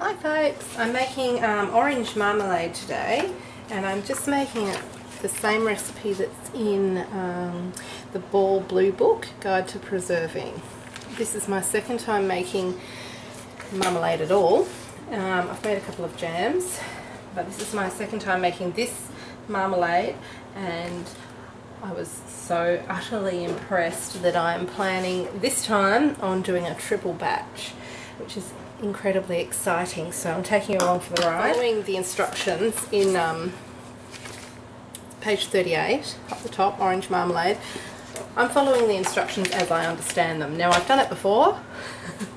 Hi folks, I'm making orange marmalade today, and I'm just making it the same recipe that's in the Ball Blue Book, Guide to Preserving. This is my second time making marmalade at all. I've made a couple of jams, but this is my second time making this marmalade, and I was so utterly impressed that I'm planning this time on doing a triple batch, which is incredibly exciting. So I'm taking you along for the ride. Following the instructions in page 38 up the top, orange marmalade. I'm following the instructions as I understand them. Now, I've done it before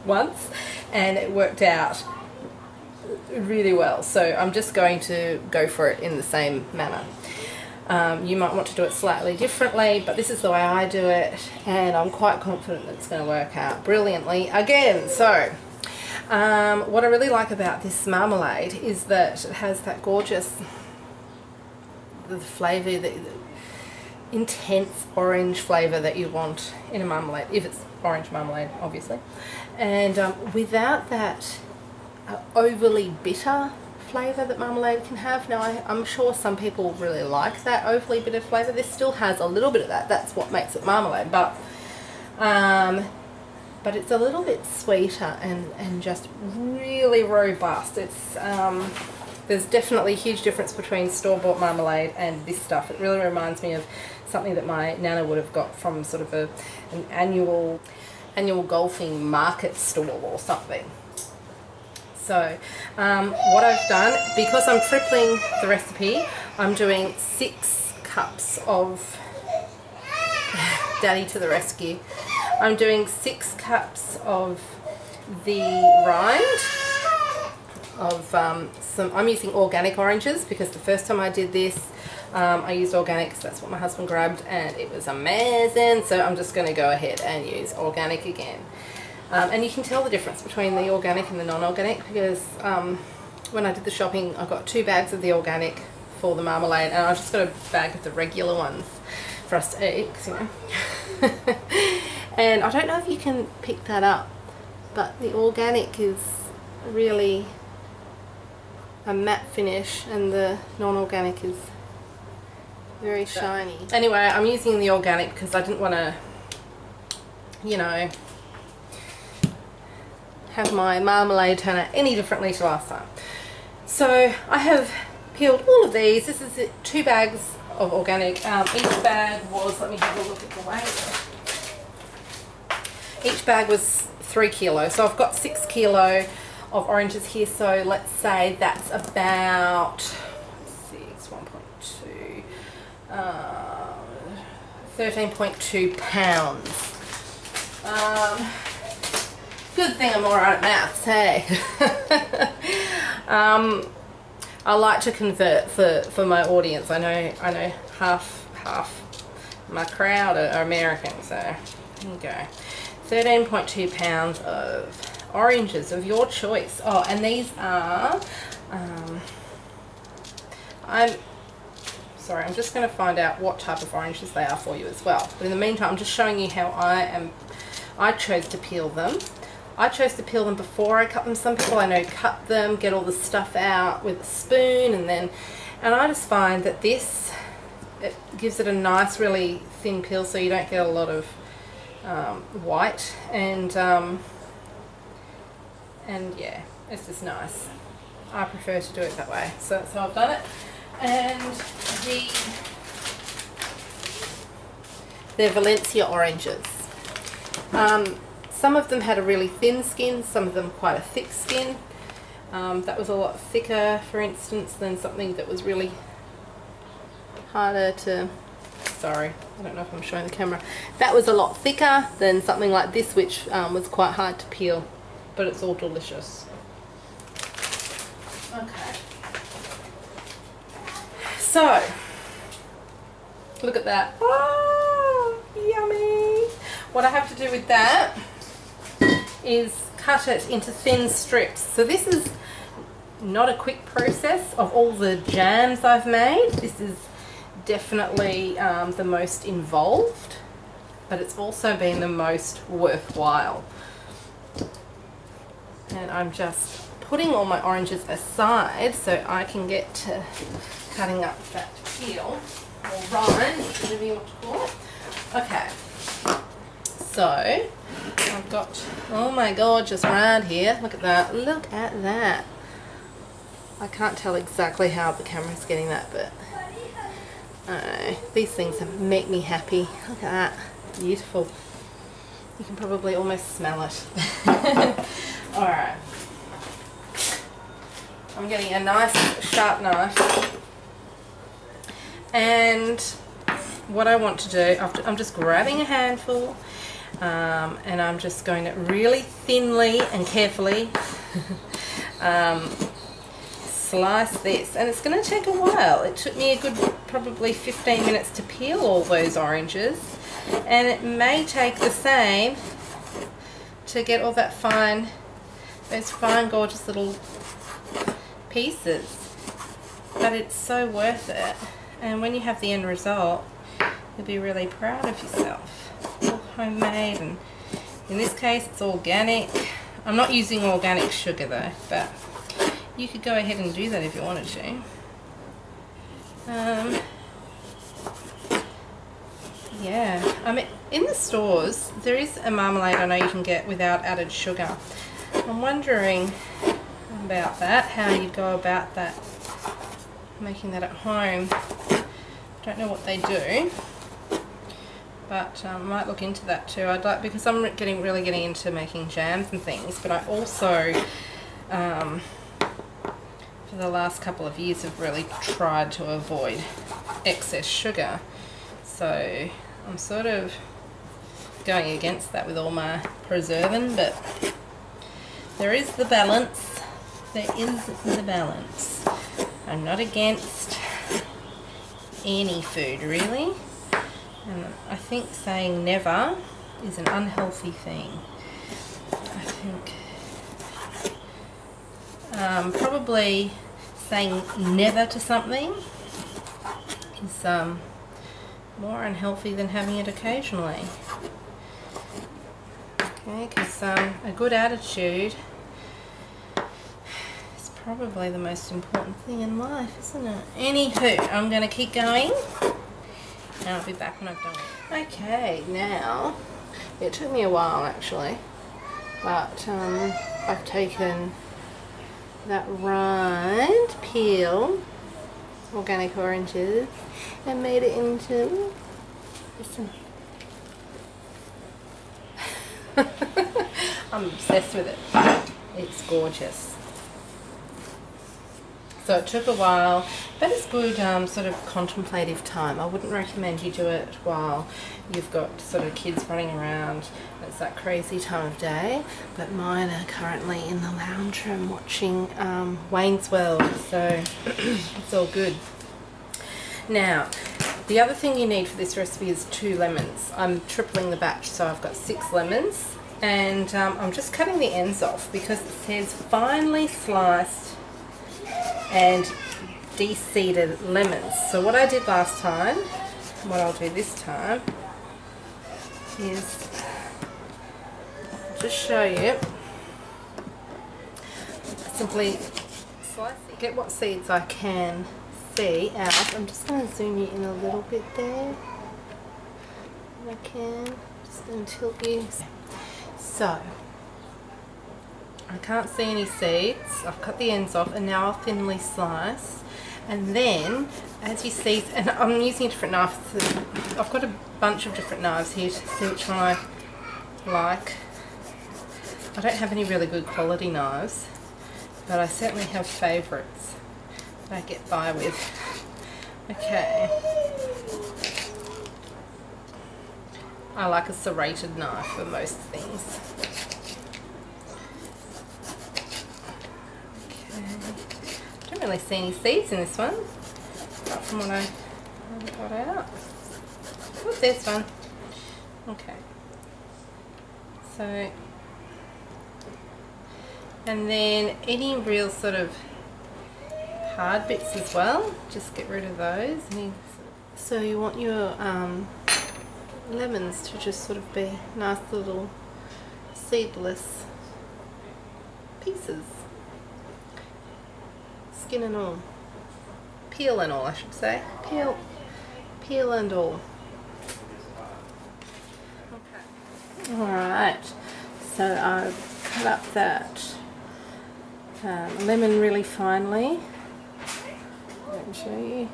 once and it worked out really well, so I'm just going to go for it in the same manner. You might want to do it slightly differently, but this is the way I do it, and I'm quite confident that it's going to work out brilliantly again. So what I really like about this marmalade is that it has that gorgeous flavour, the intense orange flavour that you want in a marmalade, if it's orange marmalade obviously, and without that overly bitter flavour that marmalade can have. Now I'm sure some people really like that overly bitter flavour. This still has a little bit of that, that's what makes it marmalade, but it's a little bit sweeter and just really robust. It's there's definitely a huge difference between store-bought marmalade and this stuff. It really reminds me of something that my nana would have got from sort of an annual golfing market stall or something. So what I've done, because I'm tripling the recipe, I'm doing 6 cups of Daddy to the rescue. I'm doing 6 cups of the rind of I'm using organic oranges, because the first time I did this I used organic because that's what my husband grabbed and it was amazing, so I'm just going to go ahead and use organic again. And you can tell the difference between the organic and the non-organic, because when I did the shopping I got 2 bags of the organic for the marmalade, and I just got a bag of the regular ones for us to eat, 'cause, you know. And I don't know if you can pick that up, but the organic is really a matte finish and the non-organic is very shiny. Anyway, I'm using the organic because I didn't want to, you know, have my marmalade turn out any differently to last time. So I have peeled all of these. This is 2 bags of organic. Each bag was, let me have a look at the weight. Each bag was 3 kilos, so I've got 6 kilo of oranges here, so let's say that's about 1.2, 13.2 pounds. Good thing I'm alright at maths, hey? I like to convert for my audience. I know half my crowd are American, so there you go. 13.2 pounds of oranges of your choice. Oh, and these are I'm sorry, I'm just going to find out what type of oranges they are for you as well, but in the meantime I'm just showing you how I chose to peel them. I chose to peel them before I cut them. Some people I know cut them, get all the stuff out with a spoon, and I just find that this, it gives it a nice really thin peel, so you don't get a lot of white, and yeah, it's just nice. I prefer to do it that way, so that's how I've done it. And they're Valencia oranges. Some of them had a really thin skin, some of them quite a thick skin. That was a lot thicker, for instance, than something that was really harder to, sorry, I don't know if I'm showing the camera. That was a lot thicker than something like this, which was quite hard to peel, but it's all delicious. Okay. So, look at that. Oh, yummy. What I have to do with that is cut it into thin strips. So this is not a quick process of all the jams I've made. This is definitely the most involved, but it's also been the most worthwhile. And I'm just putting all my oranges aside so I can get to cutting up that peel or rind, whatever you want to call it. Okay, so I've got all my gorgeous rind here. Look at that. Look at that. I can't tell exactly how the camera's getting that, but these things make me happy. Look at that. Beautiful. You can probably almost smell it. Alright. I'm getting a nice sharp knife. And what I want to do, I'm just grabbing a handful and I'm just going to really thinly and carefully slice this. And it's going to take a while. It took me a good probably 15 minutes to peel all those oranges. And it may take the same to get all that fine, those fine gorgeous little pieces. But it's so worth it. And when you have the end result, you'll be really proud of yourself. It's all homemade, and in this case it's organic. I'm not using organic sugar though, but you could go ahead and do that if you wanted to. Yeah, I mean, in the stores there is a marmalade I know you can get without added sugar. I'm wondering about that, how you go about that, making that at home. Don't know what they do, but I might look into that too. I'd like, because I'm really getting into making jams and things, but I also for the last couple of years have really tried to avoid excess sugar, so I'm sort of going against that with all my preserving, but there is the balance. There is the balance. I'm not against any food really, and I think saying never is an unhealthy thing. I think probably saying never to something is more unhealthy than having it occasionally. Okay, because a good attitude probably the most important thing in life, isn't it? Anywho, I'm going to keep going and I'll be back when I've done it. Okay, now, it took me a while actually, but I've taken that rind, peel, organic oranges, and made it into this. I'm obsessed with it. It's gorgeous. So it took a while, but it's good sort of contemplative time. I wouldn't recommend you do it while you've got sort of kids running around. It's that crazy time of day, but mine are currently in the lounge room watching Wayne's World, so it's all good. Now, the other thing you need for this recipe is 2 lemons. I'm tripling the batch, so I've got 6 lemons, and I'm just cutting the ends off because it says finely sliced and de-seeded lemons. So what I did last time, what I'll do this time, is just show you, simply slice it, get what seeds I can see out. I'm just going to zoom you in a little bit there, if I can, just going to tilt you. So, I can't see any seeds. I've cut the ends off and now I'll thinly slice, and then as you see, and I'm using a different knife. I've got a bunch of different knives here to see which one I like. I don't have any really good quality knives, but I certainly have favourites that I get by with. Okay, I like a serrated knife for most things. I don't really see any seeds in this one, apart from what I got out. What's this one? Okay. So, and then any real sort of hard bits as well, just get rid of those. So you want your lemons to just sort of be nice little seedless pieces. skin and all. Peel and all, I should say. Peel and all. Okay. Alright, so I've cut up that lemon really finely. Let me show you.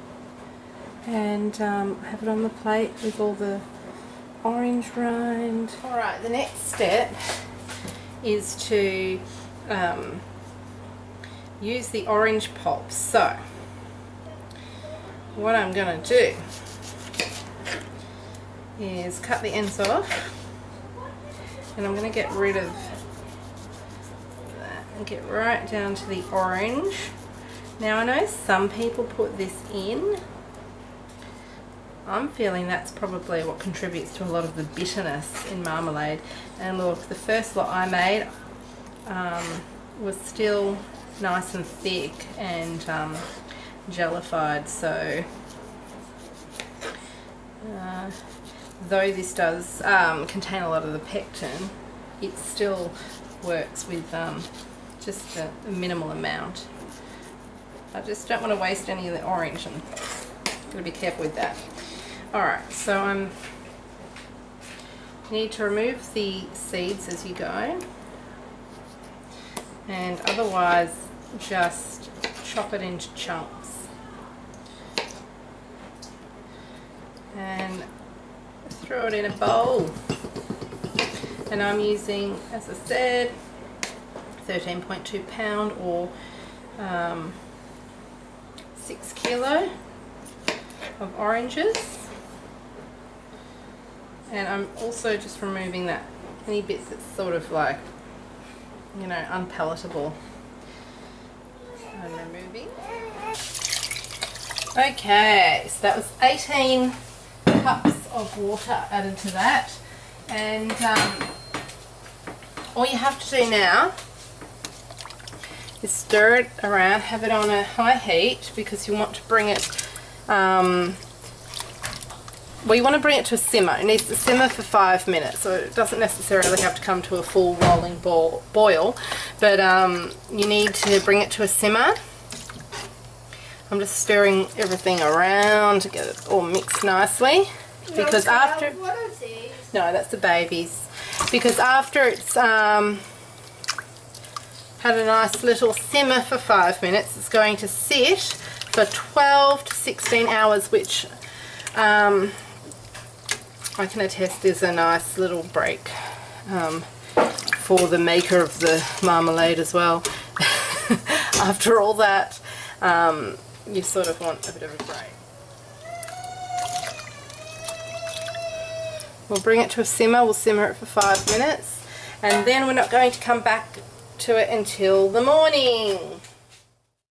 And have it on the plate with all the orange rind. Alright, the next step is to use the orange pulp. So what I'm going to do is cut the ends off, and I'm going to get rid of that and get right down to the orange. Now I know some people put this in. I'm feeling that's probably what contributes to a lot of the bitterness in marmalade. And look, the first lot I made was still nice and thick and jellified, so though this does contain a lot of the pectin, it still works with just a minimal amount. I just don't want to waste any of the orange, and got to be careful with that. Alright, so you need to remove the seeds as you go, and otherwise just chop it into chunks. And throw it in a bowl. And I'm using, as I said, 13.2 pound or 6 kilo of oranges. And I'm also just removing that any bits that's sort of like, you know, unpalatable. I'm removing. Okay, so that was 18 cups of water added to that, and all you have to do now is stir it around, have it on a high heat, because you want to bring it well, you want to bring it to a simmer. It needs to simmer for 5 minutes, so it doesn't necessarily have to come to a full rolling boil, but you need to bring it to a simmer. I'm just stirring everything around to get it all mixed nicely, because after... What are these? No, that's the babies. Because after it's had a nice little simmer for 5 minutes, it's going to sit for 12 to 16 hours, which I can attest is a nice little break for the maker of the marmalade as well. After all that, you sort of want a bit of a break. We'll bring it to a simmer, we'll simmer it for 5 minutes, and then we're not going to come back to it until the morning.